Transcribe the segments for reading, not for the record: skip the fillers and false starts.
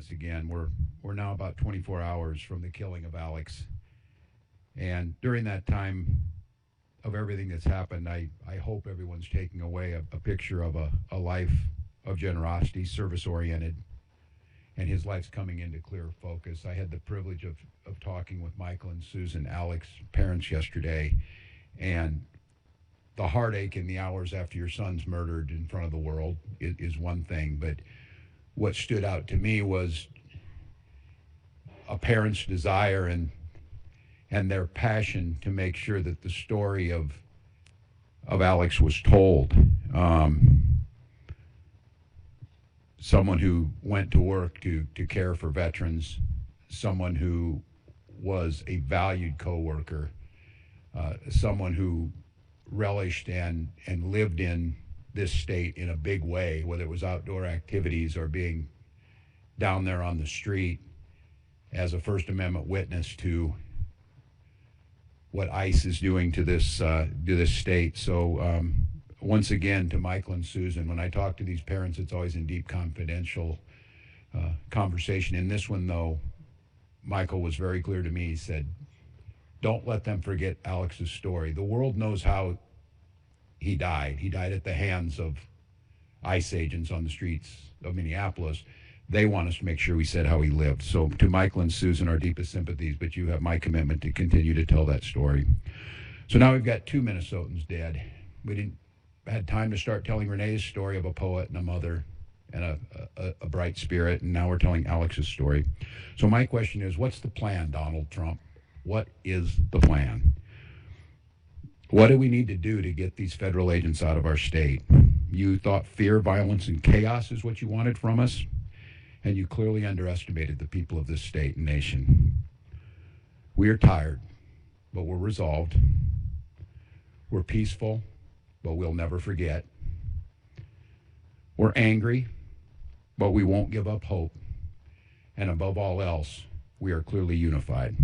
us again. We're now about 24 hours from the killing of Alex. And during that time of everything that's happened, I hope everyone's taking away a picture of a life of generosity, service-oriented, and his life's coming into clear focus. I had the privilege of talking with Michael and Susan, Alex's parents, yesterday, and the heartache in the hours after your son's murdered in front of the world is one thing, but what stood out to me was a parent's desire and their passion to make sure that the story of Alex was told. Someone who went to work to care for veterans, someone who was a valued coworker, someone who relished and lived in this state in a big way, whether it was outdoor activities or being down there on the street as a First Amendment witness to what ICE is doing to this state. So once again, to Michael and Susan, when I talk to these parents, it's always in deep confidential conversation. In this one, though, Michael was very clear to me. He said, don't let them forget Alex's story. The world knows how he died. He died at the hands of ICE agents on the streets of Minneapolis. They want us to make sure we said how he lived. So to Michael and Susan, our deepest sympathies, but you have my commitment to continue to tell that story. So now we've got 2 Minnesotans dead. We didn't had time to start telling Renee's story of a poet and a mother and a bright spirit, and now we're telling Alex's story. So my question is, what's the plan, Donald Trump? What is the plan? What do we need to do to get these federal agents out of our state? You thought fear, violence, and chaos is what you wanted from us, and you clearly underestimated the people of this state and nation. We are tired, but we're resolved. We're peaceful, but we'll never forget. We're angry, but we won't give up hope. And above all else, we are clearly unified.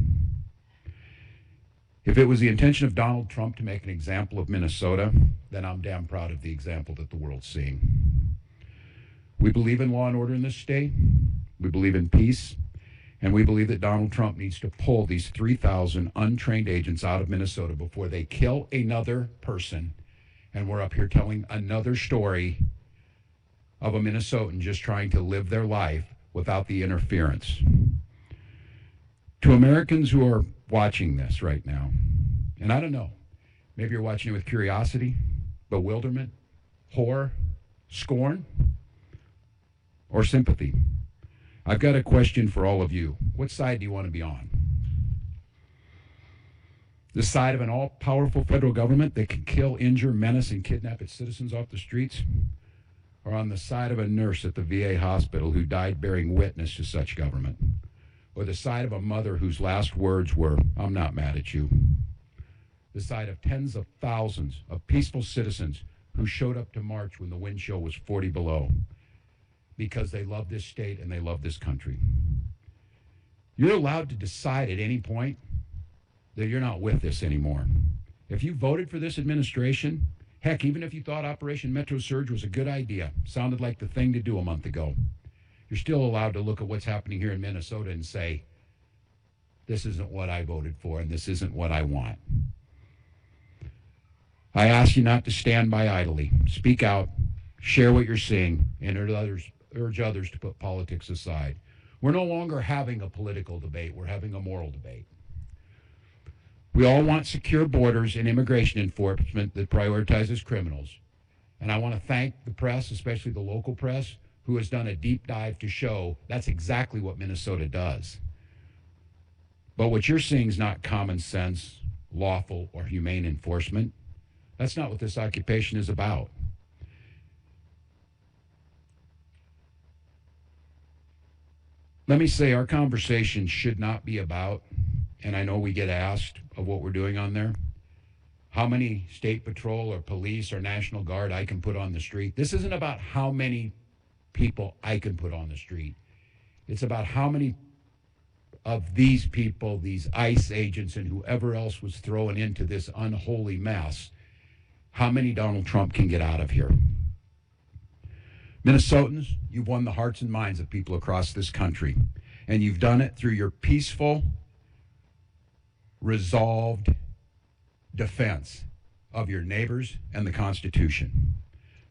If it was the intention of Donald Trump to make an example of Minnesota, then I'm damn proud of the example that the world's seeing. We believe in law and order in this state. We believe in peace. And we believe that Donald Trump needs to pull these 3,000 untrained agents out of Minnesota before they kill another person. And we're up here telling another story of a Minnesotan just trying to live their life without the interference. To Americans who are watching this right now, and I don't know, maybe you're watching it with curiosity, bewilderment, horror, scorn, or sympathy. I've got a question for all of you. What side do you want to be on? The side of an all-powerful federal government that can kill, injure, menace, and kidnap its citizens off the streets? Or on the side of a nurse at the VA hospital who died bearing witness to such government? Or the side of a mother whose last words were, "I'm not mad at you"? The side of tens of thousands of peaceful citizens who showed up to march when the wind chill was 40 below because they love this state and they love this country. You're allowed to decide at any point that you're not with this anymore. If you voted for this administration, heck, even if you thought Operation Metro Surge was a good idea, sounded like the thing to do a month ago, you're still allowed to look at what's happening here in Minnesota and say, this isn't what I voted for and this isn't what I want. I ask you not to stand by idly. Speak out, share what you're seeing, and urge others to put politics aside. We're no longer having a political debate. We're having a moral debate. We all want secure borders and immigration enforcement that prioritizes criminals. And I want to thank the press, especially the local press, who has done a deep dive to show that's exactly what Minnesota does. But what you're seeing is not common sense, lawful, or humane enforcement. That's not what this occupation is about. Let me say our conversation should not be about, and I know we get asked of what we're doing on there, how many state patrol or police or National Guard I can put on the street. This isn't about how many people I can put on the street. It's about how many of these people, these ICE agents and whoever else was thrown into this unholy mess, how many Donald Trump can get out of here. Minnesotans, you've won the hearts and minds of people across this country, and you've done it through your peaceful, resolved defense of your neighbors and the Constitution.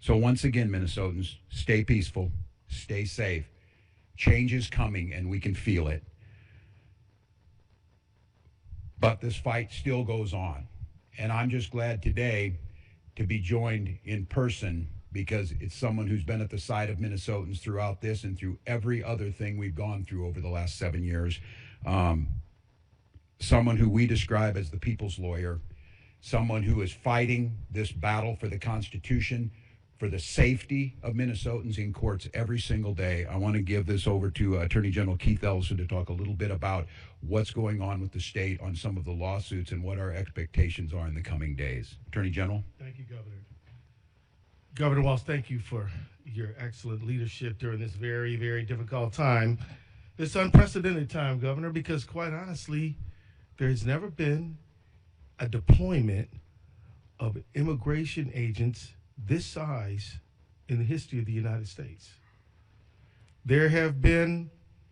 So once again, Minnesotans, stay peaceful, stay safe. Change is coming, and we can feel it. But this fight still goes on. And I'm just glad today to be joined in person, because it's someone who's been at the side of Minnesotans throughout this and through every other thing we've gone through over the last 7 years. Someone who we describe as the people's lawyer, someone who is fighting this battle for the Constitution, for the safety of Minnesotans in courts every single day. I want to give this over to Attorney General Keith Ellison to talk a little bit about what's going on with the state on some of the lawsuits and what our expectations are in the coming days. Attorney General. Thank you, Governor. Governor Walz, thank you for your excellent leadership during this very, very difficult time. This unprecedented time, Governor, because quite honestly, there has never been a deployment of immigration agents this size in the history of the United States. There have been